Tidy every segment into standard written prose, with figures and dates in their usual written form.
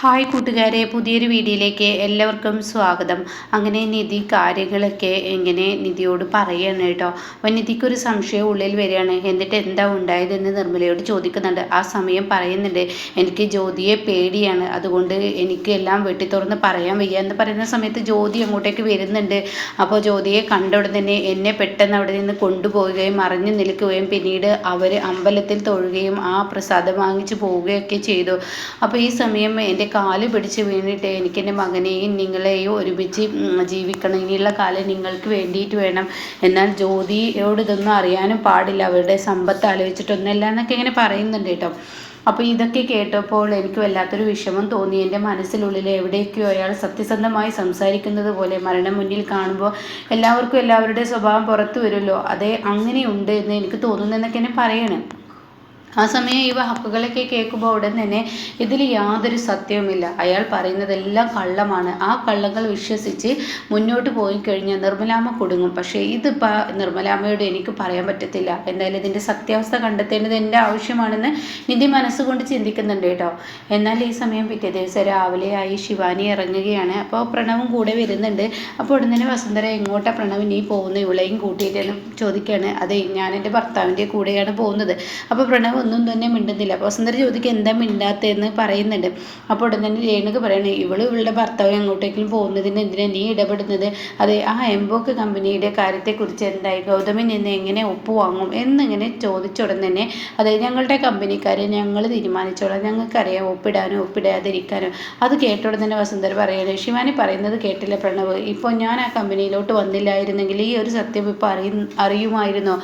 Hi കൂട്ടുകാരെ, പുതിയൊരു വീഡിയോയിലേക്ക് എല്ലാവർക്കും സ്വാഗതം. അങ്ങനെ നിധി കാര്യങ്ങളൊക്കെ എങ്ങനെ നിധിയോട് പറയാണ് കേട്ടോ. അപ്പം നിധിക്കൊരു സംശയം ഉള്ളിൽ വരികയാണ്. എന്നിട്ട് എന്താ ഉണ്ടായതെന്ന് നിർമ്മലയോട് ചോദിക്കുന്നുണ്ട്. ആ സമയം പറയുന്നുണ്ട്, എനിക്ക് ജ്യോതിയെ പേടിയാണ്, അതുകൊണ്ട് എനിക്ക് എല്ലാം വെട്ടി തുറന്ന് പറയാൻ വയ്യ എന്ന് പറയുന്ന സമയത്ത് ജ്യോതി അങ്ങോട്ടേക്ക് വരുന്നുണ്ട്. അപ്പോൾ ജ്യോതിയെ കണ്ട ഉടൻ തന്നെ എന്നെ പെട്ടെന്ന് അവിടെ നിന്ന് കൊണ്ടുപോവുകയും മറഞ്ഞു നിൽക്കുകയും പിന്നീട് അവർ അമ്പലത്തിൽ തൊഴുകയും ആ പ്രസാദം വാങ്ങിച്ചു പോവുകയൊക്കെ ചെയ്തു. അപ്പോൾ ഈ സമയം എൻ്റെ കാല് പിടിച്ച് വീണിട്ട് എനിക്ക് എൻ്റെ മകനെയും നിങ്ങളെയും ഒരുമിച്ച് ജീവിക്കണം, ഇനിയുള്ള കാലം നിങ്ങൾക്ക് വേണ്ടിയിട്ട് വേണം. എന്നാൽ ജ്യോതിയോട് ഇതൊന്നും അറിയാനും പാടില്ല, അവരുടെ സമ്പത്ത് ആലോചിച്ചിട്ടൊന്നുമല്ല എന്നൊക്കെ ഇങ്ങനെ പറയുന്നുണ്ട് കേട്ടോ. അപ്പോൾ ഇതൊക്കെ കേട്ടപ്പോൾ എനിക്ക് വല്ലാത്തൊരു വിഷമം തോന്നി. എൻ്റെ മനസ്സിനുള്ളിൽ എവിടേക്കോ അയാൾ സത്യസന്ധമായി സംസാരിക്കുന്നത് പോലെ മരണം മുന്നിൽ കാണുമ്പോൾ എല്ലാവർക്കും എല്ലാവരുടെ സ്വഭാവം പുറത്തു വരുമല്ലോ, അതേ അങ്ങനെയുണ്ട് എന്ന് എനിക്ക് തോന്നുന്നു എന്നൊക്കെ എന്നെ പറയണം. ആ സമയം ഈ വാക്കുകളൊക്കെ കേൾക്കുമ്പോൾ ഉടൻ തന്നെ ഇതിൽ യാതൊരു സത്യവുമില്ല, അയാൾ പറയുന്നതെല്ലാം കള്ളമാണ്. ആ കള്ളങ്ങൾ വിശ്വസിച്ച് മുന്നോട്ട് പോയി കഴിഞ്ഞാൽ നിർമ്മലാമ്മ കുടുങ്ങും. പക്ഷേ ഇതിപ്പോൾ നിർമ്മലാമ്മയോട് എനിക്ക് പറയാൻ പറ്റത്തില്ല. എന്തായാലും ഇതിൻ്റെ സത്യാവസ്ഥ കണ്ടെത്തേണ്ടത് എൻ്റെ ആവശ്യമാണെന്ന് നിധി മനസ്സുകൊണ്ട് ചിന്തിക്കുന്നുണ്ട് കേട്ടോ. എന്നാൽ ഈ സമയം പിറ്റേ ദിവസം രാവിലെ ആയി ശിവാനി ഇറങ്ങുകയാണ്. അപ്പോൾ പ്രണവും കൂടെ വരുന്നുണ്ട്. അപ്പോൾ ഉടൻ തന്നെ വസുന്ധര, എങ്ങോട്ടാണ് പ്രണവ് നീ പോകുന്നത്, ഇവളെയും കൂട്ടിയിട്ടെന്ന് ചോദിക്കുകയാണ്. അതെ, ഞാൻ എൻ്റെ ഭർത്താവിൻ്റെ കൂടെയാണ് പോകുന്നത്. അപ്പോൾ പ്രണവ് ഒന്നും തന്നെ മിണ്ടുന്നില്ല. അപ്പോൾ വസുന്ധര ചോദിക്കുക, എന്താ മിണ്ടാത്തതെന്ന് പറയുന്നുണ്ട്. അപ്പോൾ ഉടൻ തന്നെ രേണുക പറയണേ, ഇവളുടെ ഭർത്താവ് എങ്ങോട്ടേക്കും പോകുന്നതിന് എന്തിനാണ് നീ ഇടപെടുന്നത്? അതെ, ആ എംബോക്ക് കമ്പനിയുടെ കാര്യത്തെക്കുറിച്ച് എന്തായി, ഗൗതമിൽ നിന്ന് എങ്ങനെ ഒപ്പ് വാങ്ങും എന്നിങ്ങനെ ചോദിച്ച ഉടൻ തന്നെ അതെ, ഞങ്ങളുടെ കമ്പനിക്കാരെ ഞങ്ങൾ തീരുമാനിച്ചോളാം, ഞങ്ങൾക്കറിയാം ഒപ്പിടാനോ ഒപ്പിടാതിരിക്കാനോ. അത് കേട്ട ഉടൻ തന്നെ വസുന്ധര പറയണേ, ശിവാനി പറയുന്നത് കേട്ടില്ല പ്രണവ്, ഇപ്പോൾ ഞാൻ ആ കമ്പനിയിലോട്ട് വന്നില്ലായിരുന്നെങ്കിൽ ഈ ഒരു സത്യം ഇപ്പോൾ അറിയുമായിരുന്നോ?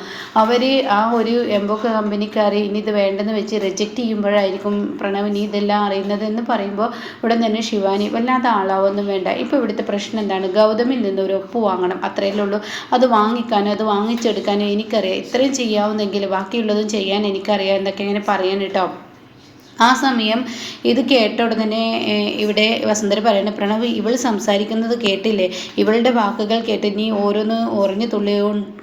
അവർ ആ ഒരു എംബോക്ക് കമ്പനിക്കാർ ഇനി ഇത് വേണ്ടെന്ന് വെച്ച് റിജക്റ്റ് ചെയ്യുമ്പോഴായിരിക്കും പ്രണവിന് ഇതെല്ലാം അറിയുന്നതെന്ന് പറയുമ്പോൾ ഉടൻ തന്നെ ശിവാനി, വല്ലാതെ ആളാവൊന്നും വേണ്ട, ഇപ്പോൾ ഇവിടുത്തെ പ്രശ്നം എന്താണ്, ഗൗതമിൽ നിന്ന് ഒരു ഒപ്പ് വാങ്ങണം, അത്രയല്ലേ ഉള്ളൂ. അത് വാങ്ങിക്കാനോ അത് വാങ്ങിച്ചെടുക്കാനോ എനിക്കറിയാം, ഇത്രയും ചെയ്യാവുന്നെങ്കിൽ ബാക്കിയുള്ളതും ചെയ്യാൻ എനിക്കറിയാം എന്നൊക്കെ ഇങ്ങനെ പറയാൻ കേട്ടോ. ആ സമയം ഇത് കേട്ട ഉടനെ ഇവിടെ വസുന്ധര പറയണ, പ്രണവ് ഇവൾ സംസാരിക്കുന്നത് കേട്ടില്ലേ, ഇവളുടെ വാക്കുകൾ കേട്ട് നീ ഓരോന്ന് ഉറഞ്ഞു തുള്ളി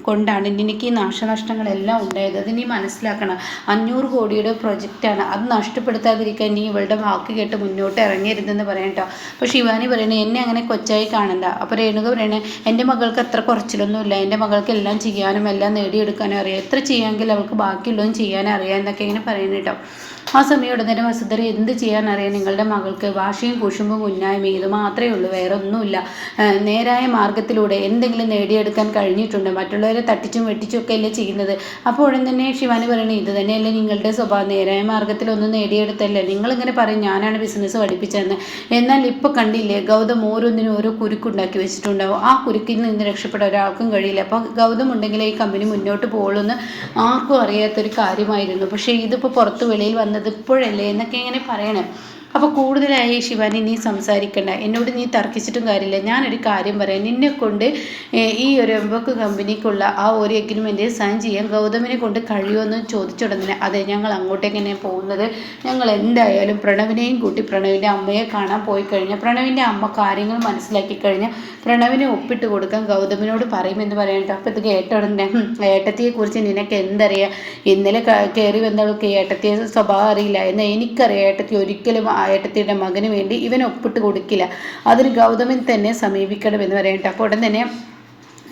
കൊണ്ടാണ് നിനക്ക് ഈ നാശനഷ്ടങ്ങളെല്ലാം ഉണ്ടായത്, അത് നീ മനസ്സിലാക്കണം. 500 കോടിയുടെ പ്രൊജക്റ്റാണ്, അത് നഷ്ടപ്പെടുത്താതിരിക്കാൻ നീ ഇവളുടെ വാക്ക് കേട്ട് മുന്നോട്ട് ഇറങ്ങരുതെന്ന് പറയട്ടോ. അപ്പോൾ ശിവാനി പറയണേ, എന്നെ അങ്ങനെ കൊച്ചായി കാണണ്ട. അപ്പോൾ രേണുക പറയണേ, എൻ്റെ മകൾക്ക് അത്ര കുറച്ചിലൊന്നുമില്ല, എൻ്റെ മകൾക്ക് എല്ലാം ചെയ്യാനും എല്ലാം നേടിയെടുക്കാനും അറിയാം, എത്ര ചെയ്യാമെങ്കിൽ അവൾക്ക് ബാക്കിയുള്ളതും ചെയ്യാനും അറിയാം എന്നൊക്കെ ഇങ്ങനെ പറയുന്നത് കേട്ടോ. ആ സമയം ഉടനെ വസുന്ധര, എന്ത് ചെയ്യാനറിയാം നിങ്ങളുടെ മകൾക്ക്, വാശിയും കുശുമ്പും കുഞ്ഞായ്മയും ഇത് മാത്രമേ ഉള്ളൂ, വേറെ ഒന്നുമില്ല. നേരായ മാർഗത്തിലൂടെ എന്തെങ്കിലും നേടിയെടുക്കാൻ കഴിഞ്ഞിട്ടുണ്ട്, മറ്റുള്ളവരെ തട്ടിച്ചും വെട്ടിച്ചും ഒക്കെ അല്ലേ ചെയ്യുന്നത്. അപ്പോൾ ഉടൻ തന്നെ ശിവാനി പറയണേ, ഇത് തന്നെയല്ലേ നിങ്ങളുടെ സ്വഭാവം, നേരായ മാർഗത്തിലൊന്നും നേടിയെടുത്തല്ലേ. നിങ്ങളിങ്ങനെ പറയും ഞാനാണ് ബിസിനസ് പഠിപ്പിച്ചതെന്ന്, എന്നാൽ ഇപ്പോൾ കണ്ടില്ലേ ഗൗതം ഓരോന്നിനും ഓരോ കുരുക്കുണ്ടാക്കി വെച്ചിട്ടുണ്ടാവും, ആ കുരുക്കിൽ നിന്ന് രക്ഷപ്പെടാൻ ഒരാൾക്കും കഴിയില്ല. അപ്പോൾ ഗൗതം ഉണ്ടെങ്കിൽ ഈ കമ്പനി മുന്നോട്ട് പോകുള്ളൂ എന്ന് ആർക്കും അറിയാത്തൊരു കാര്യമായിരുന്നു. പക്ഷേ ഇതിപ്പോൾ പുറത്ത് വെളിയിൽ വന്നത് ഇപ്പോഴല്ലേ എന്നൊക്കെ ഇങ്ങനെ പറയണേ. അപ്പോൾ കൂടുതലായി ശിവാനി നീ സംസാരിക്കണ്ട, എന്നോട് നീ തർക്കിച്ചിട്ടും കാര്യമില്ല. ഞാനൊരു കാര്യം പറയാം, നിന്നെ കൊണ്ട് ഈ ഒരു എംബോക്ക് കമ്പനിക്കുള്ള ആ ഒരു എഗ്രിമെൻറ്റ് സൈൻ ചെയ്യാൻ ഗൗതമിനെ കൊണ്ട് കഴിയുമെന്ന് ചോദിച്ചുടനെ, അതെ ഞങ്ങൾ അങ്ങോട്ടേക്ക് തന്നെ പോകുന്നത്, ഞങ്ങൾ എന്തായാലും പ്രണവിനെയും കൂട്ടി പ്രണവിൻ്റെ അമ്മയെ കാണാൻ പോയി കഴിഞ്ഞാൽ പ്രണവിൻ്റെ അമ്മ കാര്യങ്ങൾ മനസ്സിലാക്കി കഴിഞ്ഞാൽ പ്രണവിനെ ഒപ്പിട്ട് കൊടുക്കാൻ ഗൗതമിനോട് പറയുമെന്ന് പറയട്ടോ. അപ്പോൾ ഇത് കേട്ട ഉടനെ, ഏട്ടത്തിയെക്കുറിച്ച് നിനക്ക് എന്തറിയാം, ഇന്നലെ കയറി വന്നവൾക്ക് ഏട്ടത്തിയെ സ്വഭാവം അറിയില്ല, എന്നാൽ എനിക്കറിയാം ഏട്ടത്തി ഒരിക്കലും ഏട്ടത്തിയുടെ മകന് വേണ്ടി ഇവൻ ഒപ്പിട്ട് കൊടുക്കില്ല, അതിന് ഗൗതമിൻ തന്നെ സമീപിക്കണമെന്ന് പറയട്ടെ. അപ്പോൾ ഉടൻ തന്നെ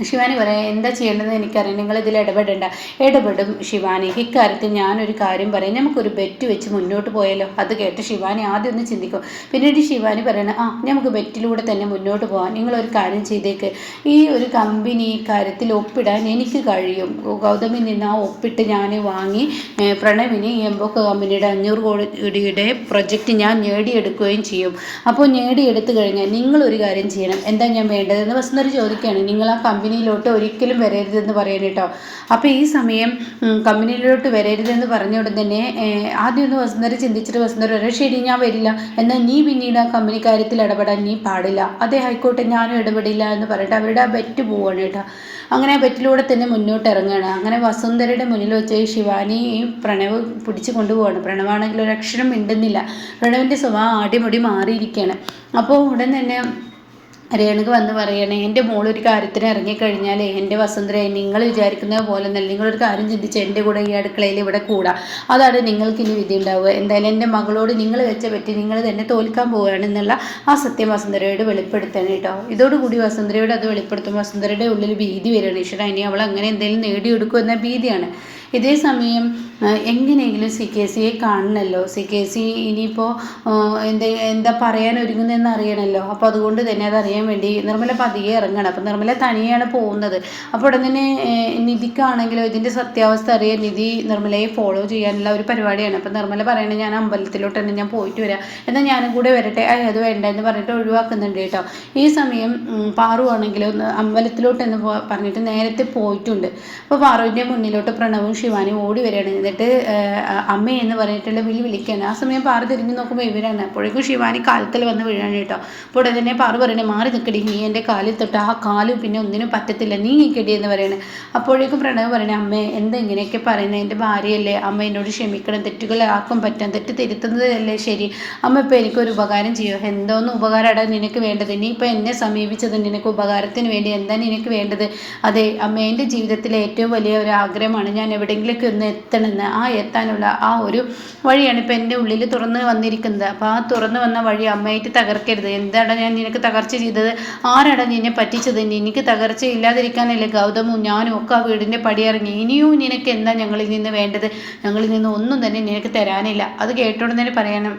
ശിവാനി പറയാം, എന്താ ചെയ്യേണ്ടതെന്ന് എനിക്കറിയാം, നിങ്ങളിതിൽ ഇടപെടും ശിവാനി, ഇക്കാര്യത്തിൽ ഞാനൊരു കാര്യം പറയാം, നമുക്കൊരു ബെറ്റ് വെച്ച് മുന്നോട്ട് പോയാലോ. അത് കേട്ട് ശിവാനി ആദ്യം ഒന്ന് ചിന്തിക്കും, പിന്നീട് ശിവാനി പറയണം, നമുക്ക് ബെറ്റിലൂടെ തന്നെ മുന്നോട്ട് പോകാം, നിങ്ങളൊരു കാര്യം ചെയ്തേക്ക്, ഈ ഒരു കമ്പനി കാര്യത്തിൽ ഒപ്പിടാൻ എനിക്ക് കഴിയും, ഗൗതമിൽ നിന്ന് ആ ഒപ്പിട്ട് ഞാൻ വാങ്ങി പ്രണവിന് എംബോക്ക് കമ്പനിയുടെ 500 കോടിയുടെ പ്രൊജക്റ്റ് ഞാൻ നേടിയെടുക്കുകയും ചെയ്യും. അപ്പോൾ നേടിയെടുത്തു കഴിഞ്ഞാൽ നിങ്ങളൊരു കാര്യം ചെയ്യണം, എന്താ ഞാൻ വേണ്ടതെന്ന് വസുന്ധര ചോദിക്കുകയാണ്. നിങ്ങൾ ആ കമ്പനിയിലോട്ട് ഒരിക്കലും വരരുതെന്ന് പറയാൻ കേട്ടോ. അപ്പോൾ ഈ സമയം കമ്പനിയിലോട്ട് വരരുതെന്ന് പറഞ്ഞ ഉടൻ തന്നെ ആദ്യം ഒന്ന് വസുന്ധര ചിന്തിച്ചിട്ട് വസുന്ധര പറയാം, ശരി ഞാൻ വരില്ല, എന്നാൽ നീ പിന്നീട് ആ കമ്പനി കാര്യത്തിൽ ഇടപെടാൻ നീ പാടില്ല. അതേ ആയിക്കോട്ടെ, ഞാനും ഇടപെടില്ല എന്ന് പറഞ്ഞിട്ട് അവരുടെ ആ ബെറ്റ് പോവാണ് കേട്ടോ. അങ്ങനെ ആ ബെറ്റിലൂടെ തന്നെ മുന്നോട്ട് ഇറങ്ങുകയാണ്. അങ്ങനെ വസുന്ധരയുടെ മുന്നിൽ വെച്ച് ശിവാനി പ്രണവ് പിടിച്ചു കൊണ്ടുപോവാണ്. പ്രണവാണെങ്കിൽ ഒരു അക്ഷരം മിണ്ടുന്നില്ല, പ്രണവിൻ്റെ സ്വഭാവം ആടിമുടി മാറിയിരിക്കുകയാണ്. അപ്പോൾ ഉടൻ തന്നെ രേണുക വന്ന് പറയണേ, എൻ്റെ മോളൊരു കാര്യത്തിന് ഇറങ്ങിക്കഴിഞ്ഞാൽ എൻ്റെ വസുന്ധരയെ നിങ്ങൾ വിചാരിക്കുന്നത് പോലെ തന്നെ നിങ്ങളൊരു കാര്യം ചിന്തിച്ച് എൻ്റെ കൂടെ ഈ അടുക്കളയിൽ ഇവിടെ കൂടാ, അതാണ് നിങ്ങൾക്ക് ഇനി വിധി ഉണ്ടാവുക. എന്തായാലും എൻ്റെ മകളോട് നിങ്ങൾ വെച്ച പറ്റി നിങ്ങൾ തന്നെ തോൽക്കാൻ പോവുകയാണ് എന്നുള്ള ആ സത്യം വസുന്ധരയോട് വെളിപ്പെടുത്തണം കേട്ടോ. ഇതോടുകൂടി വസുന്ധരയോട് അത് വെളിപ്പെടുത്തും. വസുന്ധരയുടെ ഉള്ളിൽ ഭീതി വരികയാണ്. ഈശ്വര, ഇനി അവൾ അങ്ങനെ എന്തെങ്കിലും നേടിയെടുക്കും എന്ന ഭീതിയാണ്. ഇതേ സമയം എങ്ങനെയെങ്കിലും CKCയെ കാണണമല്ലോ. CKC ഇനിയിപ്പോൾ എന്താ പറയാൻ ഒരുങ്ങുന്നതെന്ന് അറിയണമല്ലോ. അപ്പോൾ അതുകൊണ്ട് തന്നെ അതറിയാൻ വേണ്ടി നിർമ്മല പതിയെ ഇറങ്ങണം. അപ്പം നിർമ്മല തനിയാണ് പോകുന്നത്. അപ്പോൾ ഉടൻ തന്നെ നിധിക്കാണെങ്കിലോ ഇതിൻ്റെ സത്യാവസ്ഥ അറിയാൻ നിധി നിർമ്മലയെ ഫോളോ ചെയ്യാനുള്ള ഒരു പരിപാടിയാണ്. അപ്പം നിർമ്മല പറയണത്, ഞാൻ അമ്പലത്തിലോട്ട് തന്നെ ഞാൻ പോയിട്ട് വരാം, എന്നാൽ ഞാനും കൂടെ വരട്ടെ. അത് വേണ്ട എന്ന് പറഞ്ഞിട്ട് ഒഴിവാക്കുന്നുണ്ട് കേട്ടോ. ഈ സമയം പാറു ആണെങ്കിലോ അമ്പലത്തിലോട്ട് എന്ന് പറഞ്ഞിട്ട് നേരത്തെ പോയിട്ടുണ്ട്. അപ്പോൾ പാറുവിൻ്റെ മുന്നിലോട്ട് പ്രണവും ശിവാനി ഓടി വരികയാണ്. എന്നിട്ട് അമ്മ എന്ന് പറഞ്ഞിട്ടുള്ള വിളിക്കുകയാണ്. ആ സമയം പാറു തിരിഞ്ഞു നോക്കുമ്പോൾ ഇവരാണ്. അപ്പോഴേക്കും ശിവാനി കാലത്തിൽ വന്ന് വീഴാണ് കേട്ടോ. അപ്പോൾ ഉടനെ തന്നെ പാറു പറയണേ, മാറി നിൽക്കടി, നീ എൻ്റെ കാലിൽ തൊട്ട് ആ കാലും പിന്നെ ഒന്നിനും പറ്റത്തില്ല, നീ നിൽക്കടി എന്ന് പറയണേ. അപ്പോഴേക്കും പ്രണവ് പറയണേ, അമ്മേ എന്താ ഇങ്ങനെയൊക്കെ പറയുന്നത്, എൻ്റെ ഭാര്യയല്ലേ അമ്മ, എന്നോട് ക്ഷമിക്കണം, തെറ്റുകൾ ആർക്കും പറ്റാം, തെറ്റ് തിരുത്തുന്നതല്ലേ ശരി. അമ്മ ഇപ്പോൾ എനിക്കൊരു ഉപകാരം ചെയ്യുമോ? എന്തോന്ന് ഉപകാരമാണ് നിനക്ക് വേണ്ടത്? നീ ഇപ്പോൾ എന്നെ സമീപിച്ചത് നിനക്ക് ഉപകാരത്തിന് വേണ്ടി, എന്താ നിനക്ക് വേണ്ടത്? അതെ അമ്മ, എൻ്റെ ജീവിതത്തിലെ ഏറ്റവും വലിയ ഒരു ആഗ്രഹമാണ് ഞാൻ എവിടെയെങ്കിലൊക്കെ ഒന്ന് എത്തണമെന്ന്. ആ എത്താനുള്ള ആ ഒരു വഴിയാണ് ഇപ്പം എൻ്റെ ഉള്ളിൽ തുറന്ന് വന്നിരിക്കുന്നത്. അപ്പോൾ ആ തുറന്ന് വന്ന വഴി അമ്മയായിട്ട് തകർക്കരുത്. എന്താണ് ഞാൻ നിനക്ക് തകർച്ച ചെയ്തത്? ആരാണ് നിന്നെ പറ്റിച്ചത്? എനിക്ക് തകർച്ച ഇല്ലാതിരിക്കാനല്ലേ ഗൗതമും ഞാനും ഒക്കെ ആ വീടിൻ്റെ പടിയിറങ്ങി. ഇനിയും നിനക്ക് എന്താ ഞങ്ങളിൽ നിന്ന് വേണ്ടത്? ഞങ്ങളിൽ നിന്ന് ഒന്നും തന്നെ നിനക്ക് തരാനില്ല. അത് കേട്ടോടെ തന്നെ പറയണം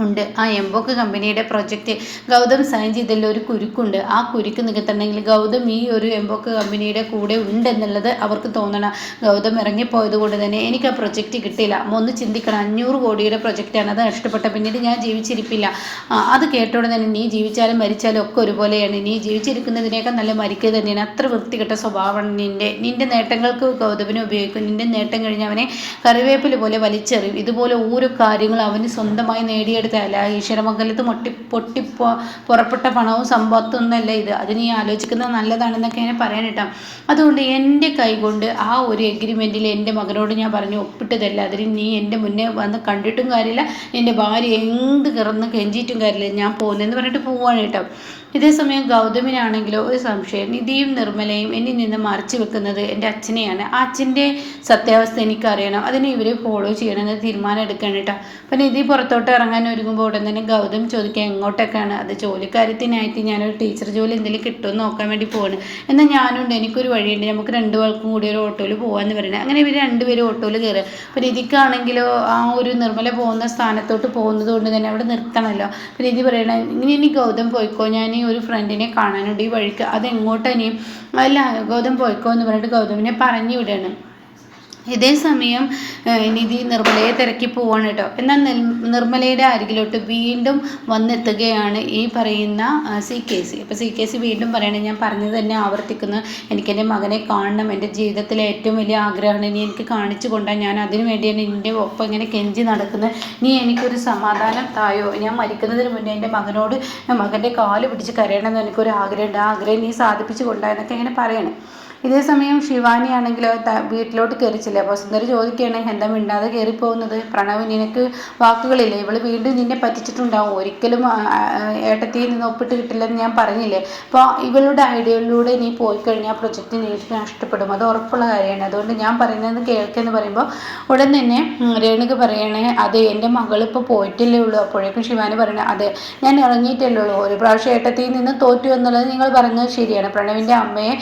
ഉണ്ട്. ആ എംബോക്ക് കമ്പനിയുടെ പ്രൊജക്റ്റ് ഗൗതം സൈൻ ചെയ്തതിൽ ഒരു കുരുക്കുണ്ട്. ആ കുരുക്ക് നികത്തണമെങ്കിൽ ഗൗതം ഈ ഒരു എംബോക്ക് കമ്പനിയുടെ കൂടെ ഉണ്ടെന്നുള്ളത് അവർക്ക് തോന്നണം. ഗൗതം ഇറങ്ങിപ്പോയത് കൊണ്ട് തന്നെ എനിക്ക് ആ പ്രൊജക്റ്റ് കിട്ടില്ല. ഒന്ന് ചിന്തിക്കണം, 500 കോടിയുടെ പ്രൊജക്റ്റാണ്, അത് നഷ്ടപ്പെട്ട പിന്നീട് ഞാൻ ജീവിച്ചിരിപ്പില്ല. അത് കേട്ടോടെ തന്നെ നീ ജീവിച്ചാലും മരിച്ചാലും ഒക്കെ ഒരുപോലെയാണ്. നീ ജീവിച്ചിരിക്കുന്നതിനേക്കാൾ നല്ല മരിക്കുക തന്നെയാണ്. അത്ര വൃത്തികെട്ട സ്വഭാവമാണ് നിന്റെ നേട്ടങ്ങൾക്ക് ഗൗതമിനെ ഉപയോഗിക്കും. നിന്റെ നേട്ടം കഴിഞ്ഞ് അവനെ കറിവേപ്പില പോലെ വലിച്ചെറിയും. ഇതുപോലെ ഓരോ കാര്യങ്ങൾ അവന് സ്വന്തമായി നേടിയെടുത്തല്ല. ഈശ്വരമംഗലത്ത് പൊട്ടി പുറപ്പെട്ട പണവും സമ്പത്തൊന്നുമല്ല ഇത്. അത് നീ ആലോചിക്കുന്നത് നല്ലതാണെന്നൊക്കെ ഞാൻ പറയാൻ കേട്ടോ. അതുകൊണ്ട് എൻ്റെ കൈ കൊണ്ട് ആ ഒരു എഗ്രിമെൻറ്റിൽ എൻ്റെ മകനോട് ഞാൻ പറഞ്ഞു ഒപ്പിട്ടതല്ല. അതിന് നീ എൻ്റെ മുന്നേ വന്ന് കണ്ടിട്ടും കാര്യമില്ല, എൻ്റെ ഭാര്യ എന്ത് കിറന്ന് കെഞ്ചിയിട്ടും കാര്യമില്ല, ഞാൻ പോകുന്നതെന്ന് പറഞ്ഞിട്ട് പോവാണ് കേട്ടോ. ഇതേസമയം ഗൗതമിനാണെങ്കിലോ ഒരു സംശയം, നിധിയും നിർമ്മലയും എന്നിൽ നിന്ന് മറച്ചു വെക്കുന്നത് എൻ്റെ അച്ഛനെയാണ്. ആ അച്ഛൻ്റെ സത്യാവസ്ഥ എനിക്കറിയണം, അതിനെ ഇവരെ ഫോളോ ചെയ്യണമെന്ന് തീരുമാനം എടുക്കണം കേട്ടോ. അപ്പം നിധി പുറത്തോട്ട് ഇറങ്ങാൻ ഒരുങ്ങുമ്പോൾ ഉടൻ തന്നെ ഗൗതം ചോദിക്കുക എങ്ങോട്ടൊക്കെയാണ്? അത് ജോലിക്കാര്യത്തിനായിട്ട് ഞാനൊരു ടീച്ചർ ജോലി എന്തെങ്കിലും കിട്ടുമെന്ന് നോക്കാൻ വേണ്ടി പോവാണ്. എന്നാൽ ഞാനുണ്ട്, എനിക്കൊരു വഴിയുണ്ട്, നമുക്ക് 2 പേർക്കും കൂടി ഒരു ഓട്ടോയിൽ പോകാമെന്ന് പറയുന്നത്. അങ്ങനെ ഇവർ 2 പേരും ഓട്ടോയിൽ കയറുക. അപ്പം നിധിക്കാണെങ്കിലോ ആ ഒരു നിർമ്മല പോകുന്ന സ്ഥാനത്തോട്ട് പോകുന്നത് കൊണ്ട് തന്നെ അവിടെ നിർത്തണമല്ലോ. അപ്പം നിധി പറയണ, ഇനി ഗൗതം പോയിക്കോ, ഞാൻ ഒരു ഫ്രണ്ടിനെ കാണാനുണ്ട് ഈ വഴിക്ക്, അതെങ്ങോട്ടാനിയും അല്ല ഗൗതം പോയിക്കോ എന്ന് പറഞ്ഞിട്ട് ഗൗതമിനെ പറഞ്ഞു വിടുകയാണ്. ഇതേസമയം നിധി നിർമ്മലയെ തിരക്കി പോവാണ് കേട്ടോ. എന്നാൽ നിർമ്മലയുടെ അരികിലോട്ട് വീണ്ടും വന്നെത്തുകയാണ് ഈ പറയുന്ന CKC. അപ്പോൾ CKC വീണ്ടും പറയണേ, ഞാൻ പറഞ്ഞത് തന്നെ ആവർത്തിക്കുന്നു, എനിക്കെൻ്റെ മകനെ കാണണം, എൻ്റെ ജീവിതത്തിലെ ഏറ്റവും വലിയ ആഗ്രഹമാണ്, നീ എനിക്ക് കാണിച്ചു കൊണ്ടാൽ ഞാൻ അതിനു വേണ്ടിയാണ് നിൻ്റെ ഒപ്പം ഇങ്ങനെ കെഞ്ചി നടക്കുന്നത്, നീ എനിക്കൊരു സമാധാനം തായോ, ഞാൻ മരിക്കുന്നതിന് മുന്നേ എൻ്റെ മകൻ്റെ കാല് പിടിച്ച് കരയണമെന്ന് എനിക്കൊരു ആഗ്രഹമുണ്ട്, ആ ആഗ്രഹം നീ സാധിപ്പിച്ചു കൊണ്ടാ എന്നൊക്കെ ഇങ്ങനെ പറയണം. ഇതേസമയം ശിവാനി ആണെങ്കിലോ വീട്ടിലോട്ട് കയറിച്ചില്ല. അപ്പോൾ സുന്ദരി ചോദിക്കുകയാണ്, എന്താ മിണ്ടാതെ കയറിപ്പോകുന്നത്? പ്രണവ്, നിനക്ക് വാക്കുകളില്ലേ? ഇവൾ വീണ്ടും നിന്നെ പറ്റിച്ചിട്ടുണ്ടാവും, ഒരിക്കലും ഏട്ടത്തിൽ നിന്ന് ഒപ്പിട്ട് കിട്ടില്ലെന്ന് ഞാൻ പറഞ്ഞില്ലേ. അപ്പോൾ ഇവളുടെ ഐഡിയയിലൂടെ നീ പോയി കഴിഞ്ഞാൽ പ്രൊജക്റ്റ് നീക്ക് നഷ്ടപ്പെടും, അത് ഉറപ്പുള്ള കാര്യമാണ്. അതുകൊണ്ട് ഞാൻ പറയുന്നത് കേൾക്കെന്ന് പറയുമ്പോൾ ഉടൻ തന്നെ രേണുക പറയണേ, അതെ എൻ്റെ മകളിപ്പോൾ പോയിട്ടില്ലേ ഉള്ളൂ. അപ്പോഴേക്കും ശിവാനി പറയണേ, അതെ ഞാൻ ഇറങ്ങിയിട്ടല്ലേ ഉള്ളൂ, ഒരു പ്രാവശ്യം ഏട്ടത്തിൽ നിന്ന് തോറ്റു എന്നുള്ളത് നിങ്ങൾ പറഞ്ഞത് ശരിയാണ്. പ്രണവിൻ്റെ അമ്മയെ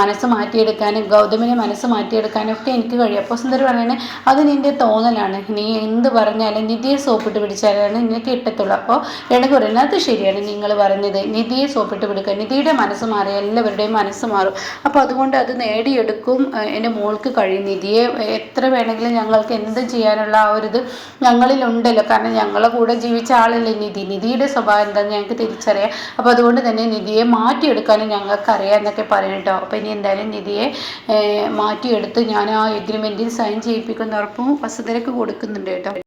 മനസ്സ് മാറ്റിയെടുക്കാനും ഗൗതമിനെ മനസ്സ് മാറ്റിയെടുക്കാനും ഒക്കെ എനിക്ക് കഴിയും. അപ്പോൾ സുന്ദരി പറയണേ, അത് നിൻ്റെ തോന്നലാണ്, നീ എന്ത് പറഞ്ഞാലും നിധിയെ സോപ്പിട്ട് പിടിച്ചാലാണ് നിനക്ക് കിട്ടത്തുള്ളൂ. അപ്പോൾ രേണുക പറയുന്നത് അത് ശരിയാണ് നിങ്ങൾ പറഞ്ഞത്, നിധിയെ സോപ്പിട്ട് പിടിക്കുക, നിധിയുടെ മനസ്സ് മാറി എല്ലാവരുടെയും മനസ്സ് മാറും. അപ്പോൾ അതുകൊണ്ട് അത് നേടിയെടുക്കും എൻ്റെ മോൾക്ക് കഴിയും. നിധിയെ എത്ര വേണമെങ്കിലും ഞങ്ങൾക്ക് എന്തും ചെയ്യാനുള്ള ആ ഒരു ഇത് ഞങ്ങളിലുണ്ടല്ലോ, കാരണം ഞങ്ങളെ കൂടെ ജീവിച്ച ആളല്ലേ നിധിയുടെ സ്വഭാവം എന്താണെന്ന് ഞങ്ങൾക്ക് തിരിച്ചറിയാം. അപ്പോൾ അതുകൊണ്ട് തന്നെ നിധിയെ മാറ്റിയെടുക്കാനും ഞങ്ങൾക്കറിയാം എന്നൊക്കെ പറയും കേട്ടോ. അപ്പോൾ ഇനി എന്തായാലും നിധിയെ മാറ്റിയെടുത്ത് ഞാൻ ആ എഗ്രിമെൻറ്റിൽ സൈൻ ചെയ്യിപ്പിക്കുന്ന ഉറപ്പും വസുന്ധരയ്ക്ക് കൊടുക്കുന്നുണ്ട് കേട്ടോ.